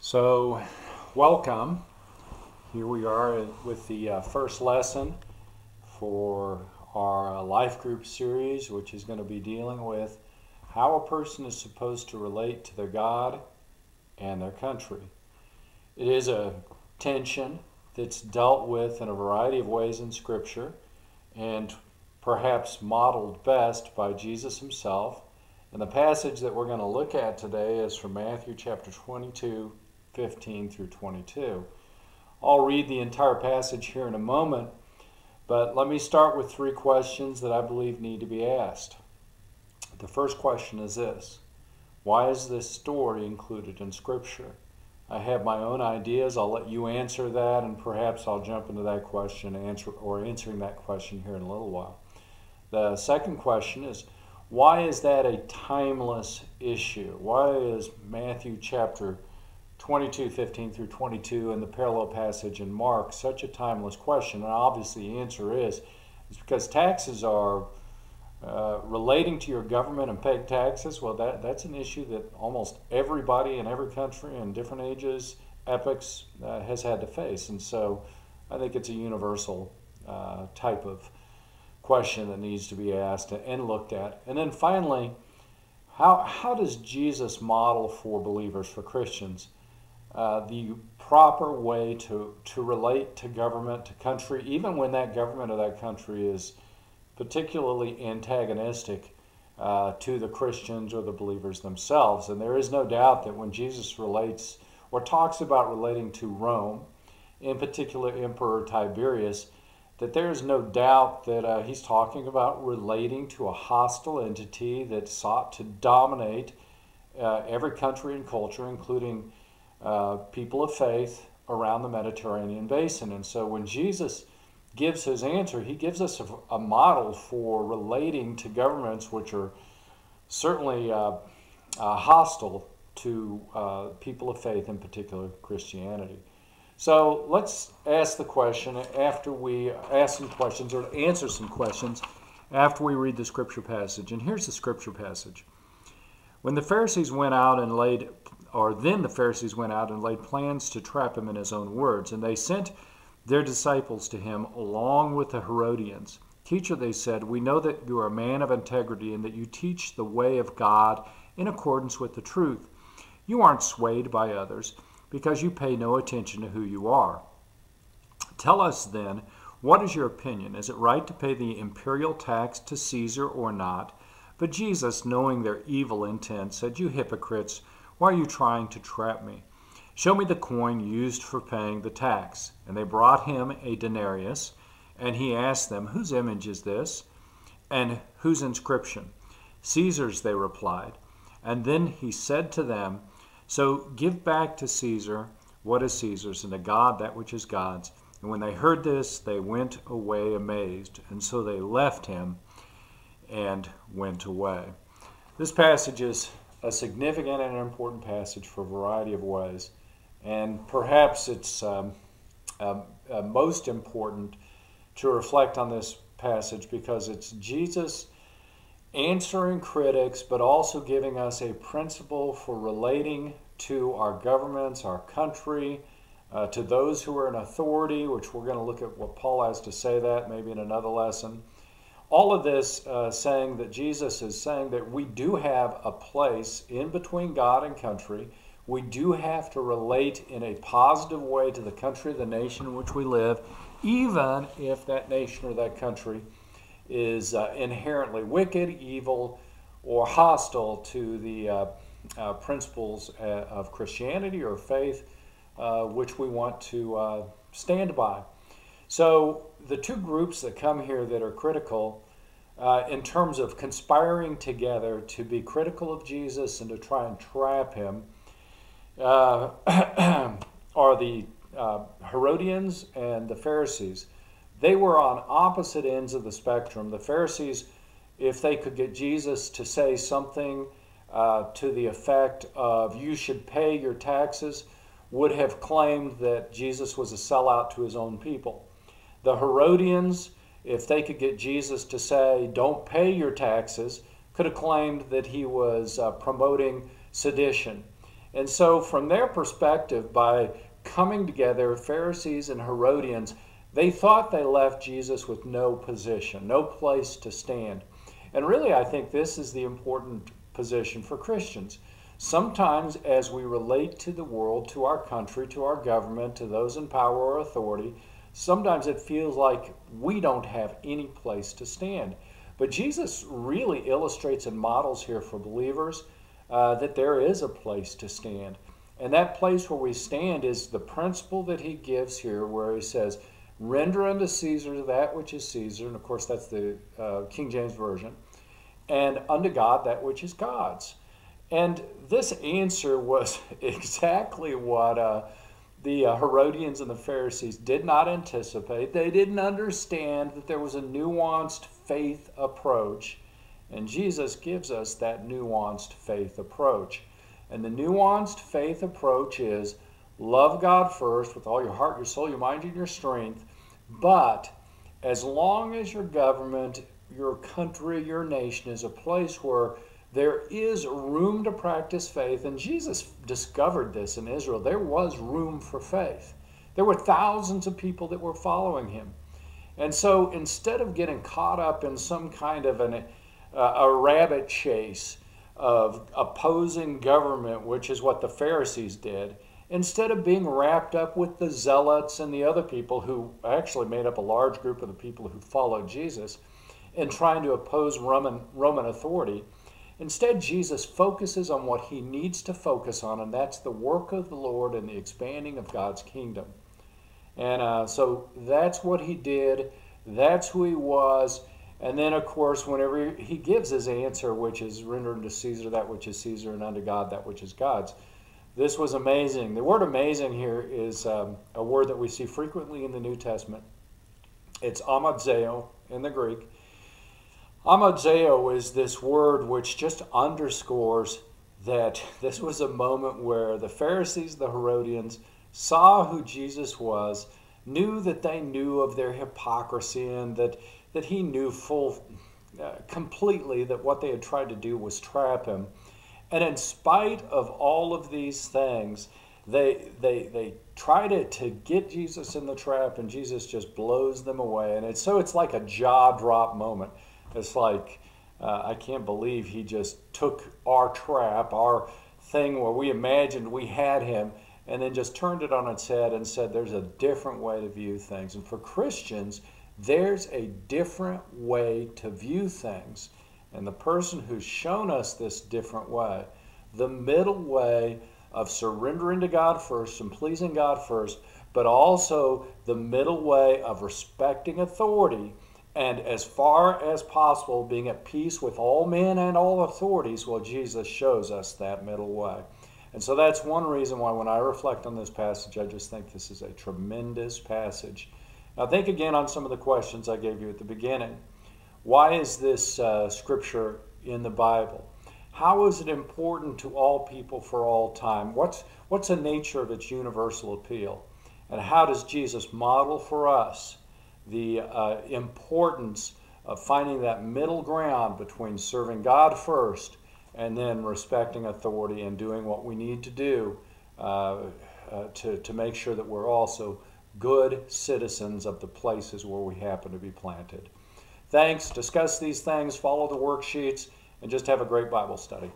So, welcome. Here we are with the first lesson for our life group series, which is going to be dealing with how a person is supposed to relate to their God and their country. It is a tension that's dealt with in a variety of ways in Scripture and perhaps modeled best by Jesus himself. And the passage that we're going to look at today is from Matthew chapter 22, 15 through 22. I'll read the entire passage here in a moment, but let me start with three questions that I believe need to be asked. The first question is this: why is this story included in Scripture? I have my own ideas. I'll let you answer that, and perhaps I'll jump into that question answering that question here in a little while. The second question is, why is that a timeless issue? Why is Matthew chapter 22, 15 through 22 and the parallel passage in Mark such a timeless question? And obviously the answer is because taxes are relating to your government and paying taxes. Well, that's an issue that almost everybody in every country in different ages, epochs, has had to face. And so I think it's a universal type of question that needs to be asked and looked at. And then finally, how does Jesus model for believers, for Christians, the proper way to relate to government, to country, even when that government or that country is particularly antagonistic to the Christians or the believers themselves? And there is no doubt that when Jesus relates or talks about relating to Rome, in particular Emperor Tiberius, that there is no doubt that he's talking about relating to a hostile entity that sought to dominate every country and culture, including people of faith around the Mediterranean basin. And so when Jesus gives his answer, he gives us a model for relating to governments which are certainly hostile to people of faith, in particular Christianity. So let's ask the question after we ask some questions, or answer some questions after we read the scripture passage. And here's the scripture passage. Then the Pharisees went out and laid plans to trap him in his own words. And they sent their disciples to him along with the Herodians. Teacher, they said, we know that you are a man of integrity and that you teach the way of God in accordance with the truth. You aren't swayed by others, because you pay no attention to who you are. Tell us then, what is your opinion? Is it right to pay the imperial tax to Caesar or not? But Jesus, knowing their evil intent, said, you hypocrites, why are you trying to trap me? Show me the coin used for paying the tax. And they brought him a denarius, and he asked them, whose image is this, and whose inscription? Caesar's, they replied. And then he said to them, so give back to Caesar what is Caesar's, and to God that which is God's. And when they heard this, they went away amazed. And so they left him and went away. This passage is a significant and important passage for a variety of ways. And perhaps it's most important to reflect on this passage because it's Jesus answering critics, but also giving us a principle for relating to our governments, our country, to those who are in authority, which we're going to look at what Paul has to say that maybe in another lesson. All of this saying that Jesus is saying that we do have a place in between God and country. We do have to relate in a positive way to the country, the nation in which we live, even if that nation or that country is inherently wicked, evil, or hostile to the principles of Christianity or faith, which we want to stand by. So the two groups that come here that are critical in terms of conspiring together to be critical of Jesus and to try and trap him are the Herodians and the Pharisees. They were on opposite ends of the spectrum. The Pharisees, if they could get Jesus to say something to the effect of you should pay your taxes, would have claimed that Jesus was a sellout to his own people. The Herodians, if they could get Jesus to say don't pay your taxes, could have claimed that he was promoting sedition. And so from their perspective, by coming together, Pharisees and Herodians, they thought they left Jesus with no position, no place to stand. And really, I think this is the important position for Christians. Sometimes as we relate to the world, to our country, to our government, to those in power or authority, sometimes it feels like we don't have any place to stand. But Jesus really illustrates and models here for believers that there is a place to stand. And that place where we stand is the principle that he gives here, where he says, render unto Caesar that which is Caesar, and of course that's the King James Version, and unto God that which is God's. And this answer was exactly what the Herodians and the Pharisees did not anticipate. They didn't understand that there was a nuanced faith approach, and Jesus gives us that nuanced faith approach. And the nuanced faith approach is love God first with all your heart, your soul, your mind, and your strength. But as long as your government, your country, your nation is a place where there is room to practice faith, and Jesus discovered this in Israel, there was room for faith. There were thousands of people that were following him. And so instead of getting caught up in some kind of a rabbit chase of opposing government, which is what the Pharisees did, instead of being wrapped up with the zealots and the other people who actually made up a large group of the people who followed Jesus and trying to oppose Roman authority, instead Jesus focuses on what he needs to focus on, and that's the work of the Lord and the expanding of God's kingdom. And so that's what he did. That's who he was. And then, of course, whenever he gives his answer, which is render unto Caesar that which is Caesar, and unto God that which is God's, this was amazing. The word amazing here is a word that we see frequently in the New Testament. It's amazeo in the Greek. Amazeo is this word which just underscores that this was a moment where the Pharisees, the Herodians, saw who Jesus was, knew that they knew of their hypocrisy, and that he knew completely that what they had tried to do was trap him. And in spite of all of these things, they try to get Jesus in the trap, and Jesus just blows them away. And it's like a jaw drop moment. It's like, I can't believe he just took our trap, our thing where we imagined we had him, and then just turned it on its head and said there's a different way to view things. And for Christians, there's a different way to view things. And the person who's shown us this different way, the middle way of surrendering to God first and pleasing God first, but also the middle way of respecting authority, and as far as possible being at peace with all men and all authorities, well, Jesus shows us that middle way. And so that's one reason why when I reflect on this passage, I just think this is a tremendous passage. Now think again on some of the questions I gave you at the beginning. Why is this scripture in the Bible? How is it important to all people for all time? What's the nature of its universal appeal? And how does Jesus model for us the importance of finding that middle ground between serving God first and then respecting authority and doing what we need to do to make sure that we're also good citizens of the places where we happen to be planted. Thanks. Discuss these things, follow the worksheets, and just have a great Bible study.